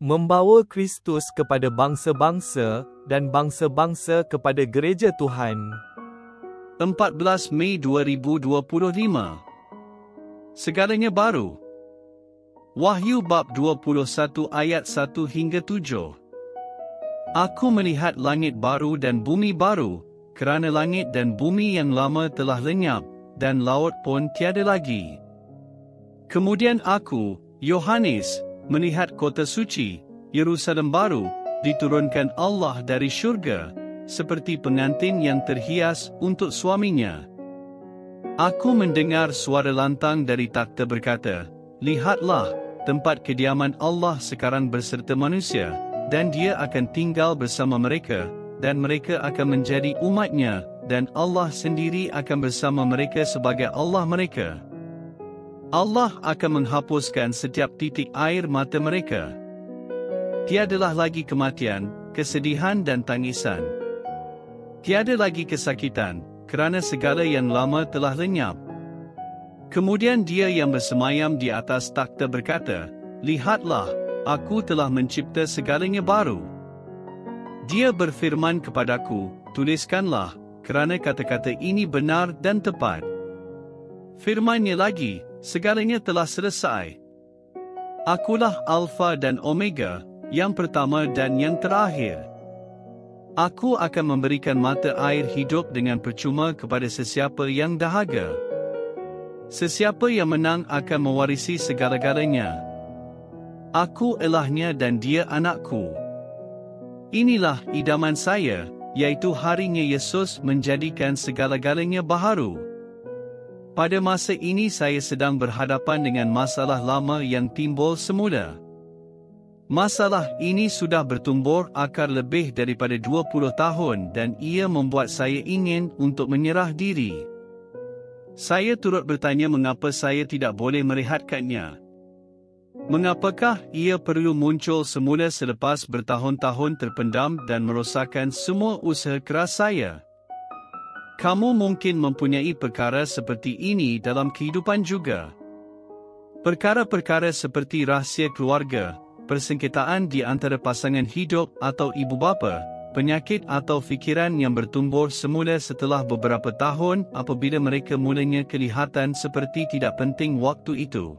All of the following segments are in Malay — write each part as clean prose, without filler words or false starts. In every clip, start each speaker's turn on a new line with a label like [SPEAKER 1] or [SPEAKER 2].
[SPEAKER 1] membawa Kristus kepada bangsa-bangsa dan bangsa-bangsa kepada gereja Tuhan.
[SPEAKER 2] 14 Mei 2025. Segalanya baru. Wahyu bab 21 ayat 1 hingga 7. Aku melihat langit baru dan bumi baru, kerana langit dan bumi yang lama telah lenyap, dan laut pun tiada lagi. Kemudian aku, Yohanes, melihat kota suci, Yerusalem baru, diturunkan Allah dari syurga, seperti pengantin yang terhias untuk suaminya. Aku mendengar suara lantang dari takhta berkata, "Lihatlah, tempat kediaman Allah sekarang berserta manusia, dan Dia akan tinggal bersama mereka, dan mereka akan menjadi umat-Nya, dan Allah sendiri akan bersama mereka sebagai Allah mereka. Allah akan menghapuskan setiap titik air mata mereka. Tiadalah lagi kematian, kesedihan dan tangisan. Tiada lagi kesakitan, kerana segala yang lama telah lenyap." Kemudian Dia yang bersemayam di atas takhta berkata, "Lihatlah, aku telah mencipta segalanya baru." Dia berfirman kepadaku, "Tuliskanlah, kerana kata-kata ini benar dan tepat." Firman-Nya lagi, "Segalanya telah selesai. Akulah Alfa dan Omega, yang pertama dan yang terakhir. Aku akan memberikan mata air hidup dengan percuma kepada sesiapa yang dahaga. Sesiapa yang menang akan mewarisi segala-galanya. Aku Elahnya dan dia anakku. Inilah idaman saya, yaitu harinya Yesus menjadikan segala-galanya baharu. Pada masa ini saya sedang berhadapan dengan masalah lama yang timbul semula. Masalah ini sudah bertumbur akar lebih daripada 20 tahun dan ia membuat saya ingin untuk menyerah diri. Saya turut bertanya mengapa saya tidak boleh merehatkannya. Mengapakah ia perlu muncul semula selepas bertahun-tahun terpendam dan merosakkan semua usaha keras saya? Kamu mungkin mempunyai perkara seperti ini dalam kehidupan juga. Perkara-perkara seperti rahsia keluarga, persengketaan di antara pasangan hidup atau ibu bapa, penyakit atau fikiran yang bertumbur semula setelah beberapa tahun apabila mereka mulanya kelihatan seperti tidak penting waktu itu.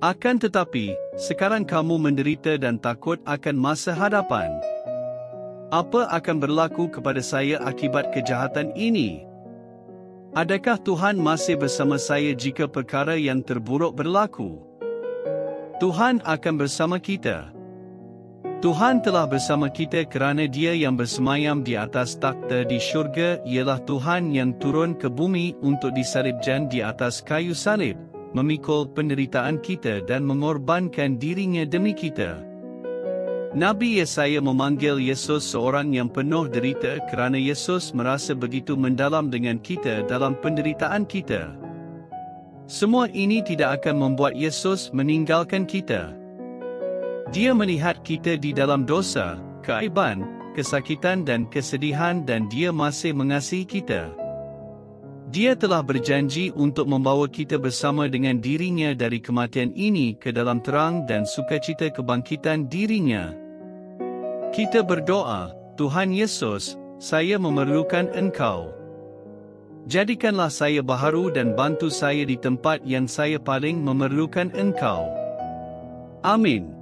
[SPEAKER 2] Akan tetapi, sekarang kamu menderita dan takut akan masa hadapan. Apa akan berlaku kepada saya akibat kejahatan ini? Adakah Tuhan masih bersama saya jika perkara yang terburuk berlaku? Tuhan akan bersama kita. Tuhan telah bersama kita kerana Dia yang bersemayam di atas takhta di syurga ialah Tuhan yang turun ke bumi untuk disalibkan di atas kayu salib, memikul penderitaan kita dan mengorbankan dirinya demi kita. Nabi Yesaya memanggil Yesus seorang yang penuh derita kerana Yesus merasa begitu mendalam dengan kita dalam penderitaan kita. Semua ini tidak akan membuat Yesus meninggalkan kita. Dia melihat kita di dalam dosa, keaiban, kesakitan dan kesedihan dan Dia masih mengasihi kita. Dia telah berjanji untuk membawa kita bersama dengan dirinya dari kematian ini ke dalam terang dan sukacita kebangkitan dirinya. Kita berdoa, "Tuhan Yesus, saya memerlukan Engkau. Jadikanlah saya baharu dan bantu saya di tempat yang saya paling memerlukan Engkau." Amin.